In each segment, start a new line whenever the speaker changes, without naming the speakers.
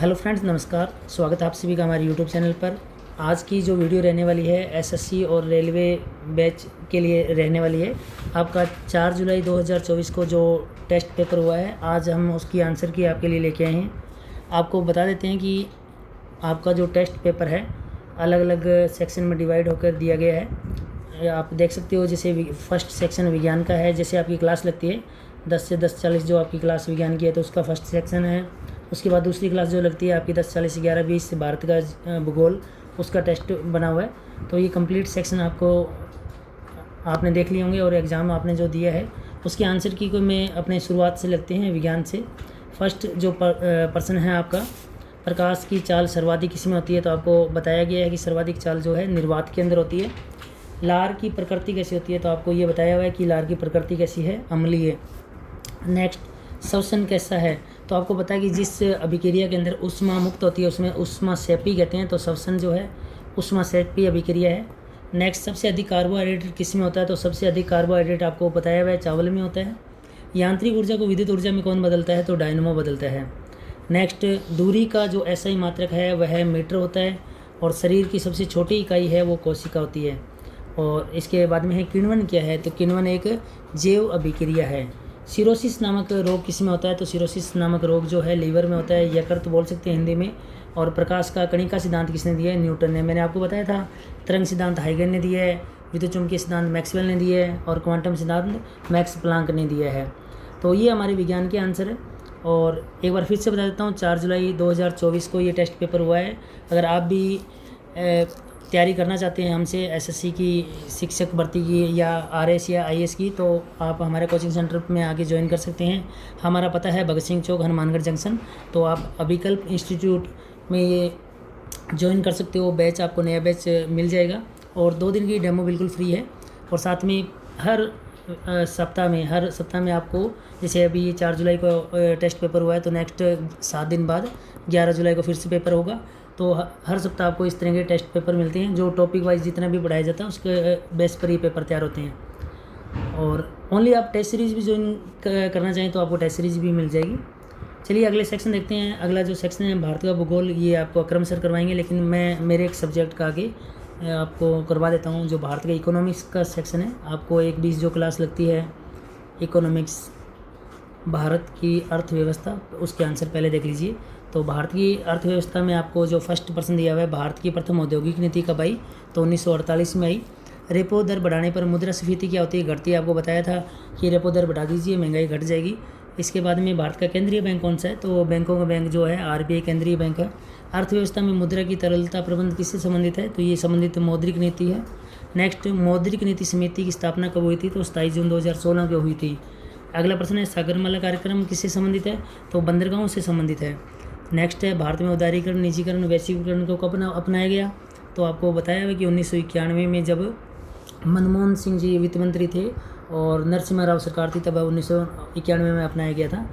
Hello friends, नमस्कार। स्वागत है आप सभी का हमारे यूट्यूब चैनल पर। आज की जो वीडियो रहने वाली है एसएससी और रेलवे बैच के लिए रहने वाली है। आपका 4 जुलाई 2024 को जो टेस्ट पेपर हुआ है, आज हम उसकी आंसर की आपके लिए लेके आए हैं। आपको बता देते हैं कि आपका जो टेस्ट पेपर है अलग अलग सेक्शन में डिवाइड होकर दिया गया है। आप देख सकते हो, जैसे फर्स्ट सेक्शन विज्ञान का है। जैसे आपकी क्लास लगती है 10 से 10:40 जो आपकी क्लास विज्ञान की है, तो उसका फर्स्ट सेक्शन है। उसके बाद दूसरी क्लास जो लगती है आपकी 10:40 से 11:20 भारत का भूगोल, उसका टेस्ट बना हुआ है। तो ये कंप्लीट सेक्शन आपने देख लिए होंगे और एग्ज़ाम आपने जो दिया है उसके आंसर की को मैं अपने शुरुआत से लगते हैं विज्ञान से। फर्स्ट जो प्रश्न है आपका, प्रकाश की चाल सर्वाधिक किसमें होती है? तो आपको बताया गया है कि सर्वाधिक चाल जो है निर्वात के अंदर होती है। लार की प्रकृति कैसी होती है? तो आपको ये बताया हुआ है कि लार की प्रकृति कैसी है, अम्लीय। नेक्स्ट, श्वसन कैसा है? तो आपको पता है कि जिस अभिक्रिया के अंदर ऊष्मा मुक्त होती है उसमें ऊष्माक्षेपी कहते हैं, तो श्वसन जो है ऊष्माक्षेपी अभिक्रिया है। नेक्स्ट, सबसे अधिक कार्बोहाइड्रेट किस में होता है? तो सबसे अधिक कार्बोहाइड्रेट आपको बताया हुआ है चावल में होता है। यांत्रिक ऊर्जा को विद्युत ऊर्जा में कौन बदलता है? तो डायनमो बदलता है। नेक्स्ट, दूरी का जो एसआई मात्रक है वह मीटर होता है और शरीर की सबसे छोटी इकाई है वो कोशिका होती है। और इसके बाद में है किण्वन क्या है? तो किण्वन एक जैव अभिक्रिया है। सिरोसिस नामक रोग किस में होता है? तो सिरोसिस नामक रोग जो है लीवर में होता है, यकृत बोल सकते हैं हिंदी में। और प्रकाश का कणिका सिद्धांत किसने दिया है? न्यूटन ने। मैंने आपको बताया था तरंग सिद्धांत हाइगन ने दिया है, विद्युत चुंबकीय सिद्धांत मैक्सवेल ने दिया है और क्वांटम सिद्धांत मैक्स प्लांक ने दिया है। तो ये हमारे विज्ञान के आंसर है। और एक बार फिर से बता देता हूँ, 4 जुलाई 2024 को ये टेस्ट पेपर हुआ है। अगर आप भी तैयारी करना चाहते हैं हमसे एसएससी की, शिक्षक भर्ती की या आरएस या आईएएस की, तो आप हमारे कोचिंग सेंटर में आके ज्वाइन कर सकते हैं। हमारा पता है भगत सिंह चौक, हनुमानगढ़ जंक्शन। तो आप अभिकल्प इंस्टीट्यूट में ये ज्वाइन कर सकते हो। बैच आपको नया बैच मिल जाएगा और 2 दिन की डेमो बिल्कुल फ्री है। और साथ में हर सप्ताह में आपको, जैसे अभी 4 जुलाई को टेस्ट पेपर हुआ है, तो नेक्स्ट 7 दिन बाद 11 जुलाई को फिर से पेपर होगा। तो हर सप्ताह आपको इस तरह के टेस्ट पेपर मिलते हैं जो टॉपिक वाइज जितना भी पढ़ाया जाता है उसके बेस पर ही पेपर तैयार होते हैं। और ओनली आप टेस्ट सीरीज़ भी ज्वाइन करना चाहें तो आपको टेस्ट सीरीज़ भी मिल जाएगी। चलिए अगले सेक्शन देखते हैं। अगला जो सेक्शन है भारत का भूगोल, ये आपको अक्रम सर करवाएंगे, लेकिन मैं मेरे एक सब्जेक्ट का आगे आपको करवा देता हूँ। जो भारत का इकोनॉमिक्स का सेक्शन है, आपको 1-20 जो क्लास लगती है इकोनॉमिक्स, भारत की अर्थव्यवस्था, उसके आंसर पहले देख लीजिए। तो भारत की अर्थव्यवस्था में आपको जो फर्स्ट प्रश्न दिया हुआ है, भारत की प्रथम औद्योगिक नीति कब आई? तो 1948 में आई। रेपो दर बढ़ाने पर मुद्रास्फीति क्या होती है? घटती है। आपको बताया था कि रेपो दर बढ़ा दीजिए, महंगाई घट जाएगी। इसके बाद में भारत का केंद्रीय बैंक कौन सा है? तो बैंकों का बैंक जो है आरबीआई केंद्रीय बैंक है। अर्थव्यवस्था में मुद्रा की तरलता प्रबंध किससे संबंधित है? तो ये संबंधित मौद्रिक नीति है। नेक्स्ट, मौद्रिक नीति समिति की स्थापना कब हुई थी? तो 27 जून 2016 को हुई थी। अगला प्रश्न है सागरमाला कार्यक्रम किससे संबंधित है? तो बंदरगाहों से संबंधित है। नेक्स्ट है भारत में उदारीकरण, निजीकरण, वैश्वीकरण को कब अपनाया गया? तो आपको बताया हुआ कि 1991 में जब मनमोहन सिंह जी वित्त मंत्री थे और नरसिम्हा राव सरकार थी, तब 1991 में अपनाया गया था।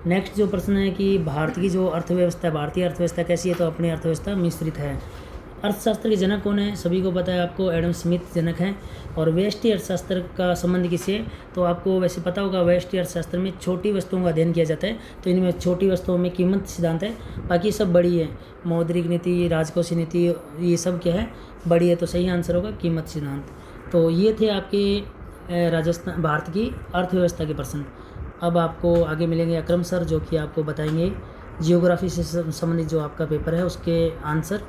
नेक्स्ट जो प्रश्न है कि भारत की जो अर्थव्यवस्था है, भारतीय अर्थव्यवस्था कैसी है? तो अपनी अर्थव्यवस्था मिश्रित है। अर्थशास्त्र के जनक कौन है? सभी को पता है आपको, एडम स्मिथ जनक हैं। और व्यष्टि अर्थशास्त्र का संबंध किससे? तो आपको वैसे पता होगा, व्यष्टि अर्थशास्त्र में छोटी वस्तुओं का अध्ययन किया जाता है। तो इनमें छोटी वस्तुओं में कीमत सिद्धांत है, बाकी सब बड़ी है। मौद्रिक नीति, राजकोषीय नीति, ये सब क्या है? बड़ी है। तो सही आंसर होगा कीमत सिद्धांत। तो ये थे आपके भारत की अर्थव्यवस्था के प्रश्न। अब आपको आगे मिलेंगे अक्रम सर, जो कि आपको बताएंगे जियोग्राफी से संबंधित जो आपका पेपर है उसके आंसर।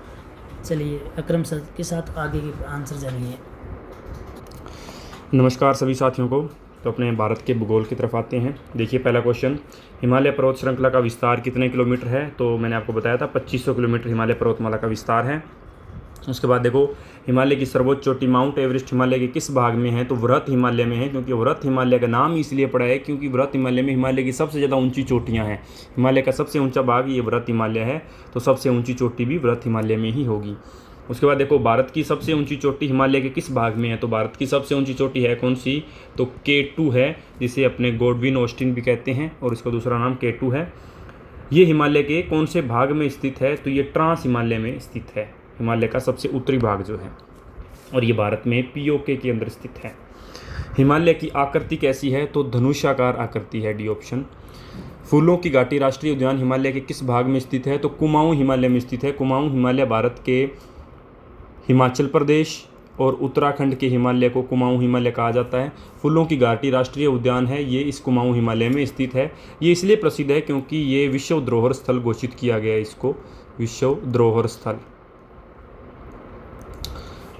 चलिए अक्रम सर के साथ आगे के आंसर जानिए।
नमस्कार सभी साथियों को। तो अपने भारत के भूगोल की तरफ आते हैं। देखिए पहला क्वेश्चन, हिमालय पर्वत श्रृंखला का विस्तार कितने किलोमीटर है? तो मैंने आपको बताया था 2500 किलोमीटर हिमालय पर्वतमाला का विस्तार है। उसके बाद देखो, हिमालय की सर्वोच्च चोटी माउंट एवरेस्ट हिमालय के किस भाग में है? तो वृहत हिमालय में है, क्योंकि वृहत हिमालय का नाम इसलिए पड़ा है क्योंकि वृहत हिमालय में हिमालय की सबसे ज़्यादा ऊंची चोटियां हैं। हिमालय का सबसे ऊंचा भाग ये वृहत हिमालय है, तो सबसे ऊंची चोटी भी वृहत हिमालय में ही होगी। उसके बाद देखो, भारत की सबसे ऊंची चोटी हिमालय के किस भाग में है? तो भारत की सबसे ऊंची चोटी है कौन सी? तो K2 है, जिसे अपने गॉडविन ऑस्टिन भी कहते हैं और इसका दूसरा नाम K2 है। ये हिमालय के कौन से भाग में स्थित है? तो ये ट्रांस हिमालय में स्थित है, हिमालय का सबसे उत्तरी भाग जो है, और ये भारत में POK के अंदर स्थित है। हिमालय की आकृति कैसी है? तो धनुषाकार आकृति है, डी ऑप्शन। फूलों की घाटी राष्ट्रीय उद्यान हिमालय के किस भाग में स्थित है? तो कुमाऊं हिमालय में स्थित है। कुमाऊं हिमालय भारत के हिमाचल प्रदेश और उत्तराखंड के हिमालय को कुमाऊं हिमालय कहा जाता है। फूलों की घाटी राष्ट्रीय उद्यान है, ये इस कुमाऊं हिमालय में स्थित है। ये इसलिए प्रसिद्ध है क्योंकि ये विश्व धरोहर स्थल घोषित किया गया है, इसको विश्व धरोहर स्थल।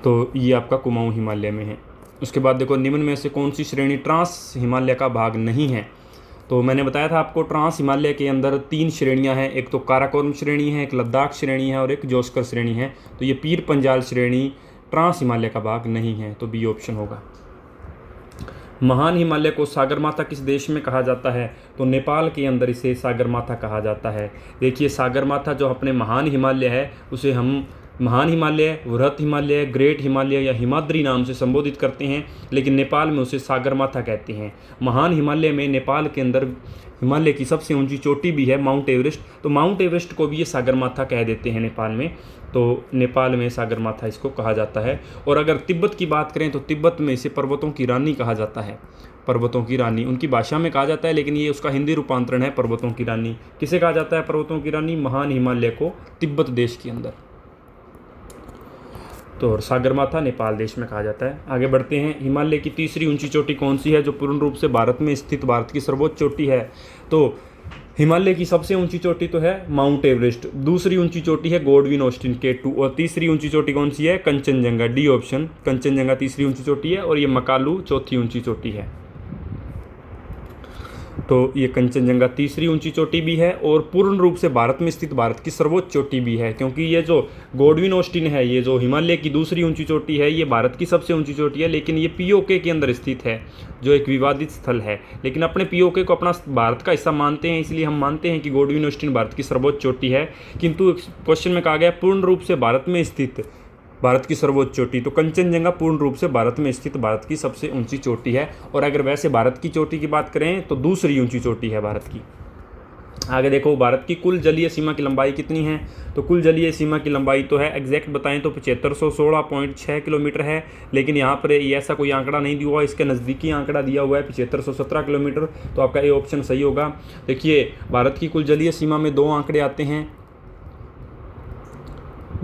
तो ये आपका कुमाऊं हिमालय में है। उसके बाद देखो, निम्न में से कौन सी श्रेणी ट्रांस हिमालय का भाग नहीं है? तो मैंने बताया था आपको, ट्रांस हिमालय के अंदर 3 श्रेणियां हैं। एक तो काराकोरम श्रेणी है, एक लद्दाख श्रेणी है और एक जोस्कर श्रेणी है। तो ये पीर पंजाल श्रेणी ट्रांस हिमालय का भाग नहीं है, तो बी ऑप्शन होगा। महान हिमालय को सागरमाथा किस देश में कहा जाता है? तो नेपाल के अंदर इसे सागरमाथा कहा जाता है। देखिए, सागरमाथा जो अपने महान हिमालय है उसे हम महान हिमालय, वृहत हिमालय, ग्रेट हिमालय या हिमाद्री नाम से संबोधित करते हैं, लेकिन नेपाल में उसे सागरमाथा कहते हैं। महान हिमालय में नेपाल के अंदर हिमालय की सबसे ऊंची चोटी भी है माउंट एवरेस्ट, तो माउंट एवरेस्ट को भी ये सागरमाथा कह देते हैं नेपाल में। तो नेपाल में सागरमाथा इसको कहा जाता है। और अगर तिब्बत की बात करें तो तिब्बत में इसे पर्वतों की रानी कहा जाता है। पर्वतों की रानी उनकी भाषा में कहा जाता है, लेकिन ये उसका हिंदी रूपांतरण है पर्वतों की रानी। किसे कहा जाता है पर्वतों की रानी? महान हिमालय को तिब्बत देश के अंदर। तो और सागरमाथा नेपाल देश में कहा जाता है। आगे बढ़ते हैं। हिमालय की तीसरी ऊंची चोटी कौन सी है जो पूर्ण रूप से भारत में स्थित भारत की सर्वोच्च चोटी है? तो हिमालय की सबसे ऊंची चोटी तो है माउंट एवरेस्ट, दूसरी ऊंची चोटी है गॉडविन ऑस्टिन K2 और तीसरी ऊंची चोटी कौन सी है? Kanchenjunga, D option. कंचनजंगा तीसरी ऊंची चोटी है और ये मकालू चौथी ऊंची चोटी है। तो ये कंचनजंगा तीसरी ऊंची चोटी भी है और पूर्ण रूप से भारत में स्थित भारत की सर्वोच्च चोटी भी है, क्योंकि ये जो गॉडविन ऑस्टिन है, ये जो हिमालय की दूसरी ऊंची चोटी है, ये भारत की सबसे ऊंची चोटी है, लेकिन ये POK के अंदर स्थित है जो एक विवादित स्थल है। लेकिन अपने POK को अपना भारत का हिस्सा मानते हैं, इसलिए हम मानते हैं कि गॉडविन ऑस्टिन भारत की सर्वोच्च चोटी है। किंतु क्वेश्चन में कहा गया पूर्ण रूप से भारत में स्थित भारत की सर्वोच्च चोटी, तो कंचनजंगा पूर्ण रूप से भारत में स्थित भारत की सबसे ऊंची चोटी है। और अगर वैसे भारत की चोटी की बात करें तो दूसरी ऊंची चोटी है भारत की। आगे देखो, भारत की कुल जलीय सीमा की लंबाई कितनी है? तो कुल जलीय सीमा की लंबाई तो है, एग्जैक्ट बताएं तो 7516.6 किलोमीटर है, लेकिन यहाँ पर ये ऐसा कोई आंकड़ा नहीं दिया हुआ, इसके नज़दीकी आंकड़ा दिया हुआ है 7517 किलोमीटर। तो आपका ये ऑप्शन सही होगा। देखिए, भारत की कुल जलीय सीमा में 2 आंकड़े आते हैं।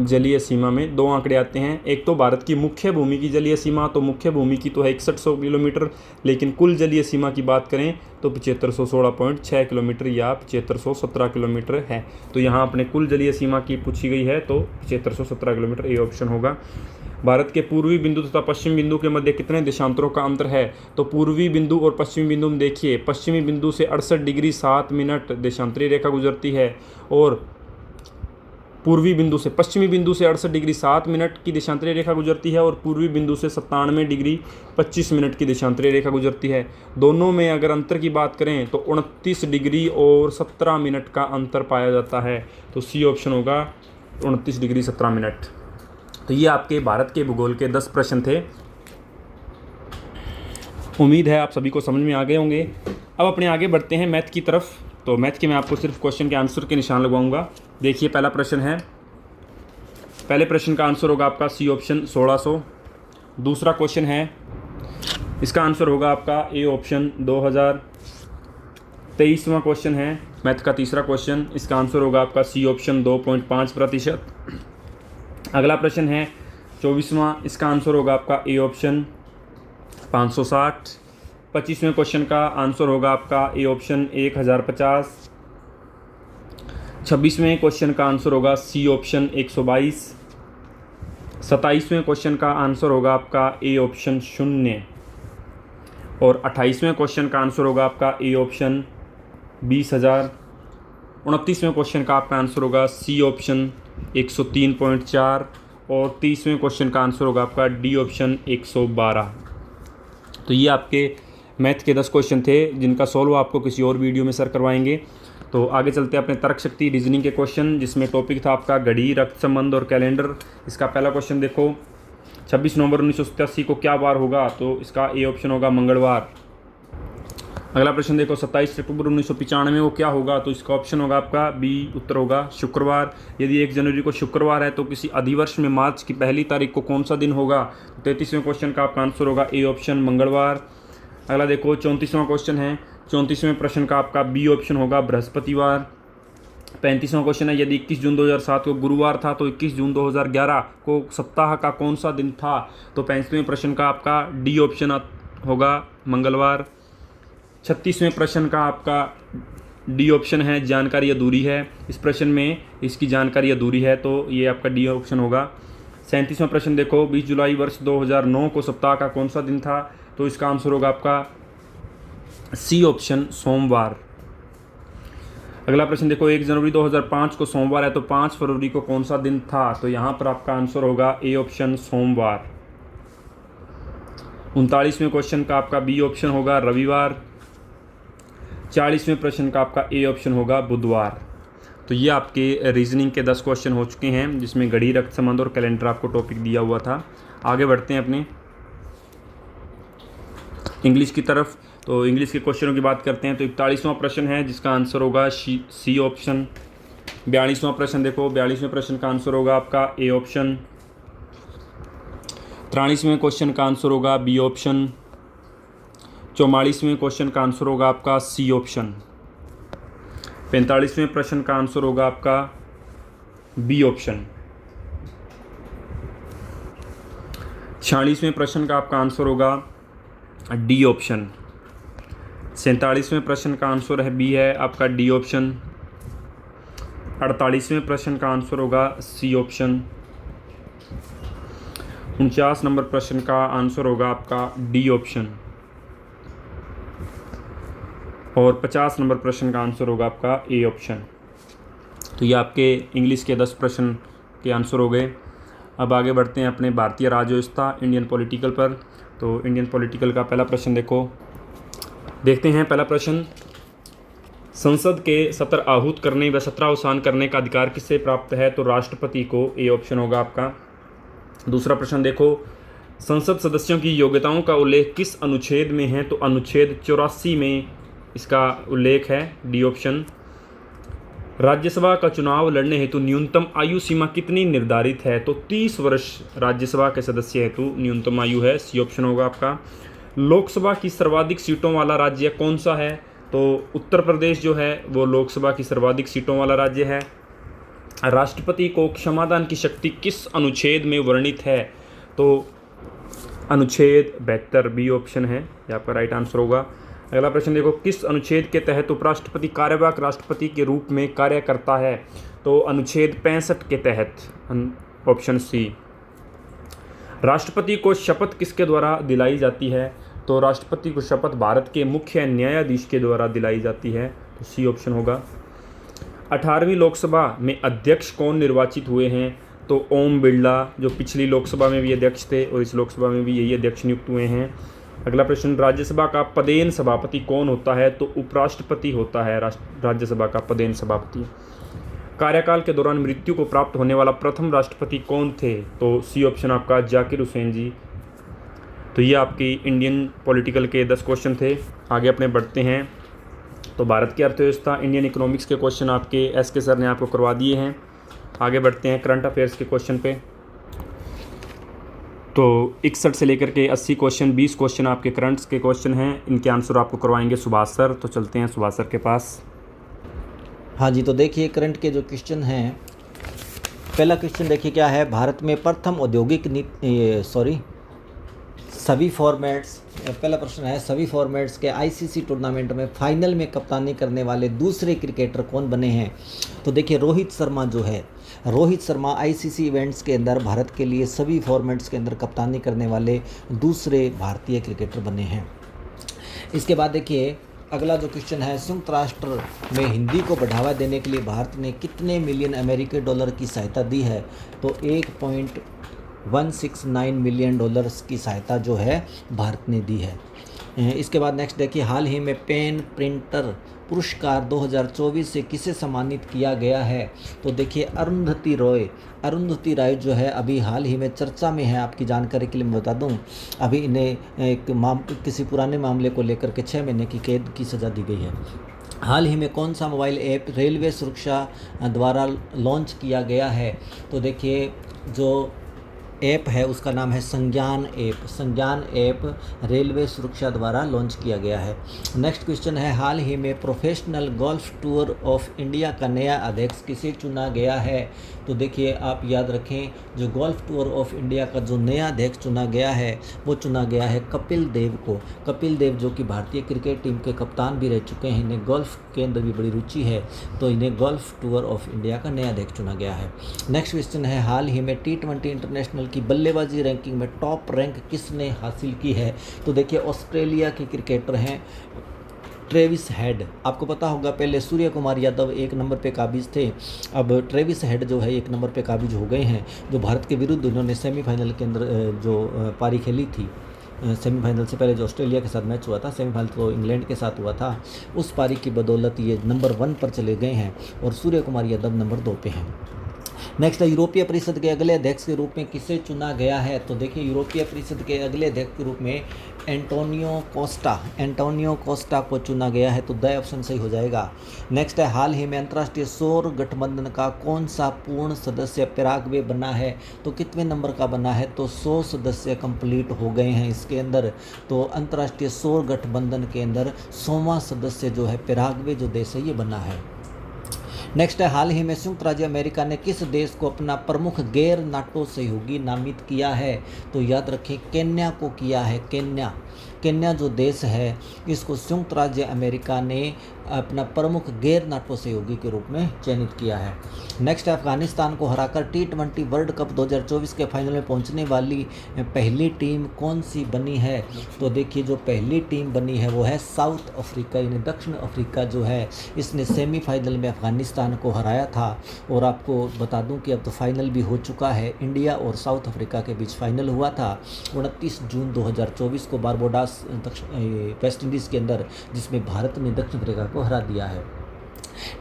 जलीय सीमा में 2 आंकड़े आते हैं। एक तो भारत की मुख्य भूमि की जलीय सीमा, तो मुख्य भूमि की तो है 6100 किलोमीटर, लेकिन कुल जलीय सीमा की बात करें तो 7516.6 किलोमीटर या 7517 किलोमीटर है। तो यहाँ अपने कुल जलीय सीमा की पूछी गई है, तो 7517 किलोमीटर ये ऑप्शन होगा। भारत के पूर्वी बिंदु तथा पश्चिमी बिंदु के मध्य कितने देशांतरों का अंतर है? तो पूर्वी बिंदु और पश्चिमी बिंदु में देखिए, पश्चिमी बिंदु से 68 डिग्री 7 मिनट देशांतरी रेखा गुजरती है और पूर्वी बिंदु से पश्चिमी बिंदु से 68 डिग्री 7 मिनट की देशांतरी रेखा गुजरती है और पूर्वी बिंदु से 97 डिग्री 25 मिनट की देशांतरी रेखा गुजरती है। दोनों में अगर अंतर की बात करें तो 29 डिग्री और 17 मिनट का अंतर पाया जाता है। तो सी ऑप्शन होगा, 29 डिग्री 17 मिनट। तो ये आपके भारत के भूगोल के 10 प्रश्न थे। उम्मीद है आप सभी को समझ में आ गए होंगे। अब अपने आगे बढ़ते हैं मैथ की तरफ। तो मैथ के मैं आपको सिर्फ क्वेश्चन के आंसर के निशान लगवाऊंगा। देखिए, पहला प्रश्न है, पहले प्रश्न का आंसर होगा आपका सी ऑप्शन 1600। दूसरा क्वेश्चन है, इसका आंसर होगा आपका ए ऑप्शन 2000। 23वां क्वेश्चन है मैथ का तीसरा क्वेश्चन, इसका आंसर होगा आपका सी ऑप्शन 2.5%। अगला प्रश्न है 24वां, इसका आंसर होगा आपका ए ऑप्शन 560। 25वें क्वेश्चन का आंसर होगा आपका ए ऑप्शन 1050। 26वें क्वेश्चन का आंसर होगा सी ऑप्शन 122। 27वें क्वेश्चन का आंसर होगा आपका ए ऑप्शन 0 और 28वें क्वेश्चन का आंसर होगा आपका ए ऑप्शन 20,000। 29वें क्वेश्चन का आपका आंसर होगा सी ऑप्शन 103.4 और 30वें क्वेश्चन का आंसर होगा आपका डी ऑप्शन 112। तो ये आपके मैथ के 10 क्वेश्चन थे, जिनका सॉल्व आपको किसी और वीडियो में सर करवाएंगे। तो आगे चलते हैं अपने तर्क शक्ति रीजनिंग के क्वेश्चन, जिसमें टॉपिक था आपका घड़ी, रक्त संबंध और कैलेंडर। इसका पहला क्वेश्चन देखो, 26 नवंबर 1987 को क्या वार होगा? तो इसका ए ऑप्शन होगा मंगलवार। अगला प्रश्न देखो, 27 अक्टूबर 1995 को क्या होगा? तो इसका ऑप्शन होगा आपका बी, उत्तर होगा शुक्रवार। यदि 1 जनवरी को शुक्रवार है तो किसी अधिवर्ष में मार्च की पहली तारीख को कौन सा दिन होगा? 33वें क्वेश्चन का आपका आंसर होगा ए ऑप्शन मंगलवार। अगला देखो, 34वां क्वेश्चन है, 34वें प्रश्न का आपका बी ऑप्शन होगा बृहस्पतिवार। 35वां क्वेश्चन है, यदि 21 जून 2007 को गुरुवार था तो 21 जून 2011 को सप्ताह का कौन सा दिन था? तो 35वें प्रश्न का आपका डी ऑप्शन होगा मंगलवार। 36वें प्रश्न का आपका डी ऑप्शन है जानकारी अधूरी है। इस प्रश्न में इसकी जानकारी अधूरी है तो ये आपका डी ऑप्शन होगा। 37वां प्रश्न देखो, 20 जुलाई वर्ष 2009 को सप्ताह का कौन सा दिन था? तो इसका आंसर होगा आपका सी ऑप्शन सोमवार। अगला प्रश्न देखो, 1 जनवरी 2005 को सोमवार है तो 5 फरवरी को कौन सा दिन था? तो यहाँ पर आपका आंसर होगा ए ऑप्शन सोमवार। 39वें क्वेश्चन का आपका बी ऑप्शन होगा रविवार। 40वें प्रश्न का आपका ए ऑप्शन होगा बुधवार। तो ये आपके रीजनिंग के 10 क्वेश्चन हो चुके हैं, जिसमें घड़ी, रक्त संबंध और कैलेंडर आपको टॉपिक दिया हुआ था। आगे बढ़ते हैं अपने इंग्लिश की तरफ। तो इंग्लिश के क्वेश्चनों की बात करते हैं तो 41वां प्रश्न है जिसका आंसर होगा सी ऑप्शन। 42वां प्रश्न देखो, 42वें प्रश्न का आंसर होगा आपका ए ऑप्शन। 43वें क्वेश्चन का आंसर होगा बी ऑप्शन। 44वें क्वेश्चन का आंसर होगा आपका सी ऑप्शन। 45वें प्रश्न का आंसर होगा आपका बी ऑप्शन। 46वें प्रश्न का आपका आंसर होगा डी ऑप्शन। 47वें प्रश्न का आंसर बी है आपका डी ऑप्शन। 48वें प्रश्न का आंसर होगा सी ऑप्शन। 49 नंबर प्रश्न का आंसर होगा आपका डी ऑप्शन। और 50 नंबर प्रश्न का आंसर होगा आपका ए ऑप्शन। तो ये आपके इंग्लिश के 10 प्रश्न के आंसर हो गए। अब आगे बढ़ते हैं अपने भारतीय राज्य व्यवस्था इंडियन पॉलिटिकल पर। तो इंडियन पॉलिटिकल का पहला प्रश्न देखते हैं। पहला प्रश्न, संसद के सत्र आहूत करने व सत्र अवसान करने का अधिकार किससे प्राप्त है? तो राष्ट्रपति को, ए ऑप्शन होगा आपका। दूसरा प्रश्न देखो, संसद सदस्यों की योग्यताओं का उल्लेख किस अनुच्छेद में है? तो अनुच्छेद 84 में इसका उल्लेख है, डी ऑप्शन। राज्यसभा का चुनाव लड़ने हेतु न्यूनतम आयु सीमा कितनी निर्धारित है? तो 30 वर्ष राज्यसभा के सदस्य हेतु न्यूनतम आयु है, सी ऑप्शन होगा आपका। लोकसभा की सर्वाधिक सीटों वाला राज्य कौन सा है? तो उत्तर प्रदेश जो है वो लोकसभा की सर्वाधिक सीटों वाला राज्य है। राष्ट्रपति को क्षमादान की शक्ति किस अनुच्छेद में वर्णित है? तो अनुच्छेद 72, बी ऑप्शन है, ये आपका राइट आंसर होगा। अगला प्रश्न देखो, किस अनुच्छेद के तहत उपराष्ट्रपति कार्यवाहक राष्ट्रपति के रूप में कार्य करता है? तो अनुच्छेद 65 के तहत, ऑप्शन सी। राष्ट्रपति को शपथ किसके द्वारा दिलाई जाती है? तो राष्ट्रपति को शपथ भारत के मुख्य न्यायाधीश के द्वारा दिलाई जाती है, तो सी ऑप्शन होगा। 18वीं लोकसभा में अध्यक्ष कौन निर्वाचित हुए हैं? तो ओम बिरला, जो पिछली लोकसभा में भी अध्यक्ष थे और इस लोकसभा में भी यही अध्यक्ष नियुक्त हुए हैं। अगला प्रश्न, राज्यसभा का पदेन सभापति कौन होता है? तो उपराष्ट्रपति होता है राज्यसभा का पदेन सभापति। कार्यकाल के दौरान मृत्यु को प्राप्त होने वाला प्रथम राष्ट्रपति कौन थे? तो सी ऑप्शन आपका जाकिर हुसैन जी। तो ये आपकी इंडियन पॉलिटिकल के 10 क्वेश्चन थे। आगे अपने बढ़ते हैं। तो भारत की अर्थव्यवस्था इंडियन इकोनॉमिक्स के क्वेश्चन आपके एस के सर ने आपको करवा दिए हैं। आगे बढ़ते हैं करंट अफेयर्स के क्वेश्चन पे। तो 61 से लेकर के 80 क्वेश्चन, 20 क्वेश्चन आपके करंट्स के क्वेश्चन हैं। इनके आंसर आपको करवाएंगे सुभाष सर। तो चलते हैं सुभाष सर के पास।
हाँ जी, तो देखिए करंट के जो क्वेश्चन हैं, पहला क्वेश्चन देखिए क्या है। भारत में प्रथम औद्योगिक सभी फॉर्मेट्स, पहला प्रश्न है, सभी फॉर्मेट्स के आईसीसी टूर्नामेंट में फाइनल में कप्तानी करने वाले दूसरे क्रिकेटर कौन बने हैं? तो देखिए रोहित शर्मा जो है, रोहित शर्मा आईसीसी इवेंट्स के अंदर भारत के लिए सभी फॉर्मेट्स के अंदर कप्तानी करने वाले दूसरे भारतीय क्रिकेटर बने हैं। इसके बाद देखिए अगला जो क्वेश्चन है, संयुक्त राष्ट्र में हिंदी को बढ़ावा देने के लिए भारत ने कितने मिलियन अमेरिकी डॉलर की सहायता दी है? तो 1.169 मिलियन डॉलर्स की सहायता जो है भारत ने दी है। इसके बाद नेक्स्ट देखिए, हाल ही में पेन प्रिंटर पुरस्कार 2024 से किसे सम्मानित किया गया है? तो देखिए अरुंधति राय जो है अभी हाल ही में चर्चा में है। आपकी जानकारी के लिए मैं बता दूं, अभी इन्हें किसी पुराने मामले को लेकर के 6 महीने की कैद की सज़ा दी गई है। हाल ही में कौन सा मोबाइल ऐप रेलवे सुरक्षा द्वारा लॉन्च किया गया है? तो देखिए जो ऐप है उसका नाम है संज्ञान ऐप। संज्ञान ऐप रेलवे सुरक्षा द्वारा लॉन्च किया गया है। नेक्स्ट क्वेश्चन है, हाल ही में professional golf tour of India का नया अध्यक्ष किसे चुना गया है? तो देखिए आप याद रखें, जो गोल्फ टूर ऑफ इंडिया का जो नया अध्यक्ष चुना गया है वो चुना गया है कपिल देव को। कपिल देव जो कि भारतीय क्रिकेट टीम के कप्तान भी रह चुके हैं, इन्हें गोल्फ के अंदर भी बड़ी रुचि है, तो इन्हें गोल्फ टूर ऑफ इंडिया का नया अध्यक्ष चुना गया है। नेक्स्ट क्वेश्चन है, हाल ही में T20 इंटरनेशनल की बल्लेबाजी रैंकिंग में टॉप रैंक किसने हासिल की है? तो देखिए ऑस्ट्रेलिया के क्रिकेटर हैं ट्रेविस हेड। आपको पता होगा पहले सूर्य कुमार यादव 1 नंबर पे काबिज थे, अब ट्रेविस हेड जो है 1 नंबर पे काबिज हो गए हैं, जो भारत के विरुद्ध उन्होंने सेमीफाइनल के अंदर जो पारी खेली थी। सेमीफाइनल से पहले जो ऑस्ट्रेलिया के साथ मैच हुआ था, सेमीफाइनल तो इंग्लैंड के साथ हुआ था, उस पारी की बदौलत ये नंबर 1 पर चले गए हैं और सूर्य कुमार यादव नंबर 2 पे हैं। नेक्स्ट है, यूरोपीय परिषद के अगले अध्यक्ष के रूप में किसे चुना गया है? तो देखिए यूरोपीय परिषद के अगले अध्यक्ष के रूप में एंटोनियो कोस्टा को चुना गया है, तो द ऑप्शन सही हो जाएगा। नेक्स्ट है, हाल ही में अंतर्राष्ट्रीय सौर गठबंधन का कौन सा पूर्ण सदस्य पैराग्वे बना है? तो कितने नंबर का बना है? तो 100 सदस्य कंप्लीट हो गए हैं इसके अंदर, तो अंतर्राष्ट्रीय सौर गठबंधन के अंदर 100वां सदस्य जो है पैराग्वे जो देश है ये बना है। नेक्स्ट है, हाल ही में संयुक्त राज्य अमेरिका ने किस देश को अपना प्रमुख गैर नाटो सहयोगी नामित किया है? तो याद रखें केन्या को किया है। केन्या जो देश है इसको संयुक्त राज्य अमेरिका ने अपना प्रमुख गैर नाटो सहयोगी के रूप में चयनित किया है। नेक्स्ट है, अफगानिस्तान को हराकर T20 वर्ल्ड कप 2024 के फाइनल में पहुंचने वाली पहली टीम कौन सी बनी है? तो देखिए जो पहली टीम बनी है वो है साउथ अफ्रीका, यानी दक्षिण अफ्रीका जो है इसने सेमीफाइनल में अफगानिस्तान को हराया था। और आपको बता दूं कि अब तो फाइनल भी हो चुका है, इंडिया और साउथ अफ्रीका के बीच फाइनल हुआ था 29 जून 2024 को बारबोडास वेस्ट इंडीज़ के अंदर, जिसमें भारत ने दक्षिण अफ्रीका को हरा दिया है।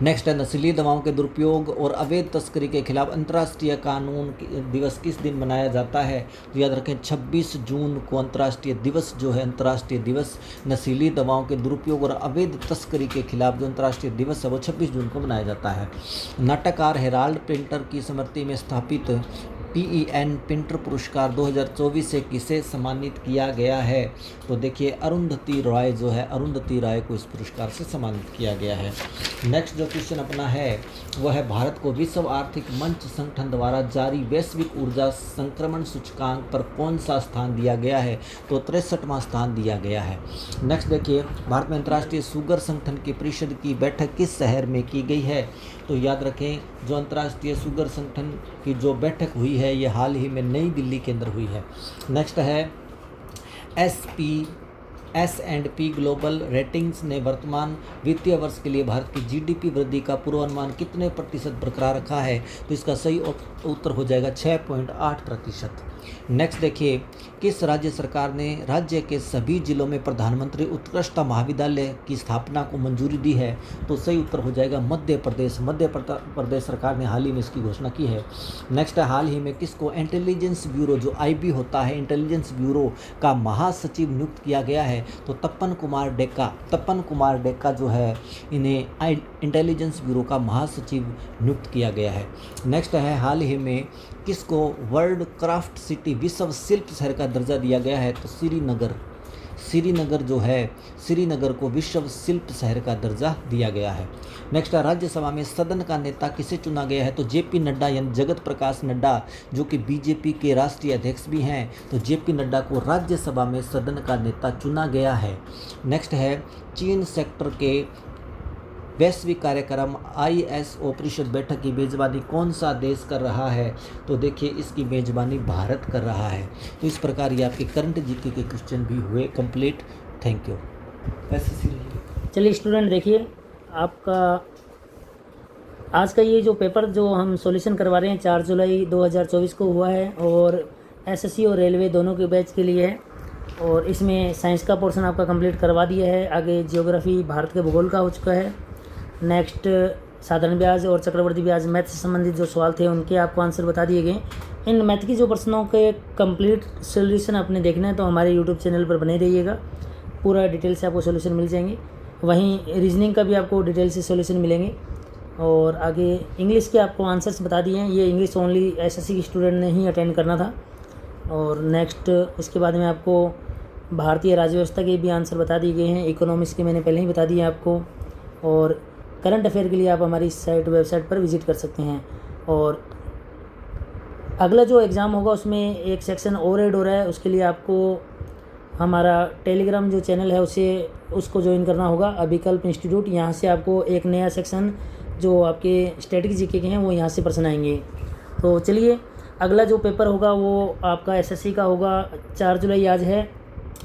नेक्स्ट है, नस्ली दवाओं के दुरुपयोग और अवैध तस्करी के खिलाफ अंतर्राष्ट्रीय कानून दिवस किस दिन मनाया जाता है? तो याद रखें 26 जून को अंतर्राष्ट्रीय दिवस जो है, अंतर्राष्ट्रीय दिवस नशीली दवाओं के दुरुपयोग और अवैध तस्करी के खिलाफ जो अंतर्राष्ट्रीय दिवस है वो 26 जून को मनाया जाता है। नाटककार हेराल्ड पिंटर की स्मृति में स्थापित PEN पिंटर पुरस्कार 2024 से किसे सम्मानित किया गया है? तो देखिए अरुंधति रॉय जो है, अरुंधति रॉय को इस पुरस्कार से सम्मानित किया गया है। नेक्स्ट जो क्वेश्चन अपना है वह है, भारत को विश्व आर्थिक मंच संगठन द्वारा जारी वैश्विक ऊर्जा संक्रमण सूचकांक पर कौन सा स्थान दिया गया है? तो 63वां स्थान दिया गया है। नेक्स्ट देखिए, भारत में अंतर्राष्ट्रीय शुगर संगठन की परिषद की बैठक किस शहर में की गई है? तो याद रखें जो अंतर्राष्ट्रीय शुगर संगठन की जो बैठक हुई है ये हाल ही में नई दिल्ली के अंदर हुई है। नेक्स्ट है, S&P ग्लोबल रेटिंग्स ने वर्तमान वित्तीय वर्ष के लिए भारत की GDP वृद्धि का पूर्वानुमान कितने प्रतिशत बरकरार रखा है? तो इसका सही उत्तर हो जाएगा 6.8%। नेक्स्ट देखिए, किस राज्य सरकार ने राज्य के सभी जिलों में प्रधानमंत्री उत्कृष्टता महाविद्यालय की स्थापना को मंजूरी दी है? तो सही उत्तर हो जाएगा मध्य प्रदेश। मध्य प्रदेश सरकार ने हाल ही में इसकी घोषणा की है। नेक्स्ट है, हाल ही में किसको इंटेलिजेंस ब्यूरो जो IB होता है, इंटेलिजेंस ब्यूरो का महासचिव नियुक्त किया गया है? तो तपन कुमार डेका जो है इन्हें इंटेलिजेंस ब्यूरो का महासचिव नियुक्त किया गया है। नेक्स्ट है, हाल ही में किसको वर्ल्ड क्राफ्ट सिटी विश्व शिल्प शहर का दर्जा दिया गया है? तो श्रीनगर जो है, श्रीनगर को विश्व शिल्प शहर का दर्जा दिया गया है। नेक्स्ट है, राज्यसभा में सदन का नेता किसे चुना गया है? तो JP नड्डा यानी जगत प्रकाश नड्डा जो कि BJP के राष्ट्रीय अध्यक्ष भी हैं, तो JP नड्डा को राज्यसभा में सदन का नेता चुना गया है। नेक्स्ट है, चीन सेक्टर के वैश्विक कार्यक्रम ISO परिषद बैठक की मेज़बानी कौन सा देश कर रहा है? तो देखिए इसकी मेज़बानी भारत कर रहा है। तो इस प्रकार ये आपके करंट GK के क्वेश्चन भी हुए कंप्लीट। Thank you.
चलिए स्टूडेंट देखिए, आपका आज का ये जो पेपर जो हम सॉल्यूशन करवा रहे हैं 4 जुलाई 2024 को हुआ है और SSC और रेलवे दोनों के बैच के लिए है। और इसमें साइंस का पोर्शन आपका कंप्लीट करवा दिया है। आगे जियोग्राफी भारत के भूगोल का हो चुका है। नेक्स्ट साधारण ब्याज और चक्रवर्ती ब्याज मैथ से संबंधित जो सवाल थे उनके आपको आंसर बता दिए गए। इन मैथ की जो प्रश्नों के कंप्लीट सॉल्यूशन आपने देखना है तो हमारे यूट्यूब चैनल पर बने रहिएगा, पूरा डिटेल से आपको सॉल्यूशन मिल जाएंगे। वहीं रीजनिंग का भी आपको डिटेल से सॉल्यूशन मिलेंगे। और आगे इंग्लिश के आपको आंसर्स बता दिए हैं। ये इंग्लिश ओनली SSC के स्टूडेंट ने ही अटेंड करना था और नेक्स्ट इसके बाद में आपको भारतीय राज्य व्यवस्था के भी आंसर बता दिए गए हैं। इकोनॉमिक्स के मैंने पहले ही बता दिए आपको। और करंट अफेयर के लिए आप हमारी वेबसाइट पर विज़िट कर सकते हैं। और अगला जो एग्ज़ाम होगा उसमें एक सेक्शन और ऐड हो रहा है, उसके लिए आपको हमारा टेलीग्राम जो चैनल है उसको ज्वाइन करना होगा, अभिकल्प इंस्टीट्यूट। यहाँ से आपको एक नया सेक्शन जो आपके स्टैटिक जीके के हैं वो यहाँ से प्रश्न आएंगे। तो चलिए, अगला जो पेपर होगा वो आपका एसएससी का होगा। 4 जुलाई आज है,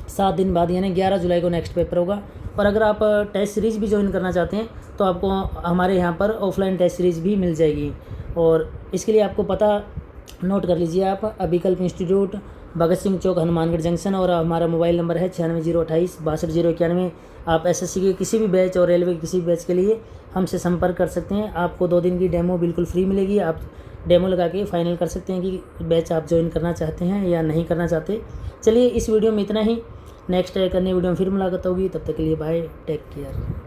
7 दिन बाद यानी 11 जुलाई को नेक्स्ट पेपर होगा। और अगर आप टेस्ट सीरीज़ भी ज्वाइन करना चाहते हैं तो आपको हमारे यहाँ पर ऑफलाइन टेस्ट सीरीज़ भी मिल जाएगी। और इसके लिए आपको पता नोट कर लीजिए आप, अभिकल्प इंस्टीट्यूट, भगत सिंह चौक, हनुमानगढ़ जंक्शन। और हमारा मोबाइल नंबर है 96 028 62 091। आप एसएससी के किसी भी बैच और रेलवे के किसी भी बैच के लिए हमसे संपर्क कर सकते हैं। आपको 2 दिन की डेमो बिल्कुल फ्री मिलेगी। आप डेमो लगा के फाइनल कर सकते हैं कि बैच आप ज्वाइन करना चाहते हैं या नहीं करना चाहते। चलिए, इस वीडियो में इतना ही। नेक्स्ट एक अन्य वीडियो में फिर मुलाकात होगी, तब तक के लिए बाय, टेक केयर।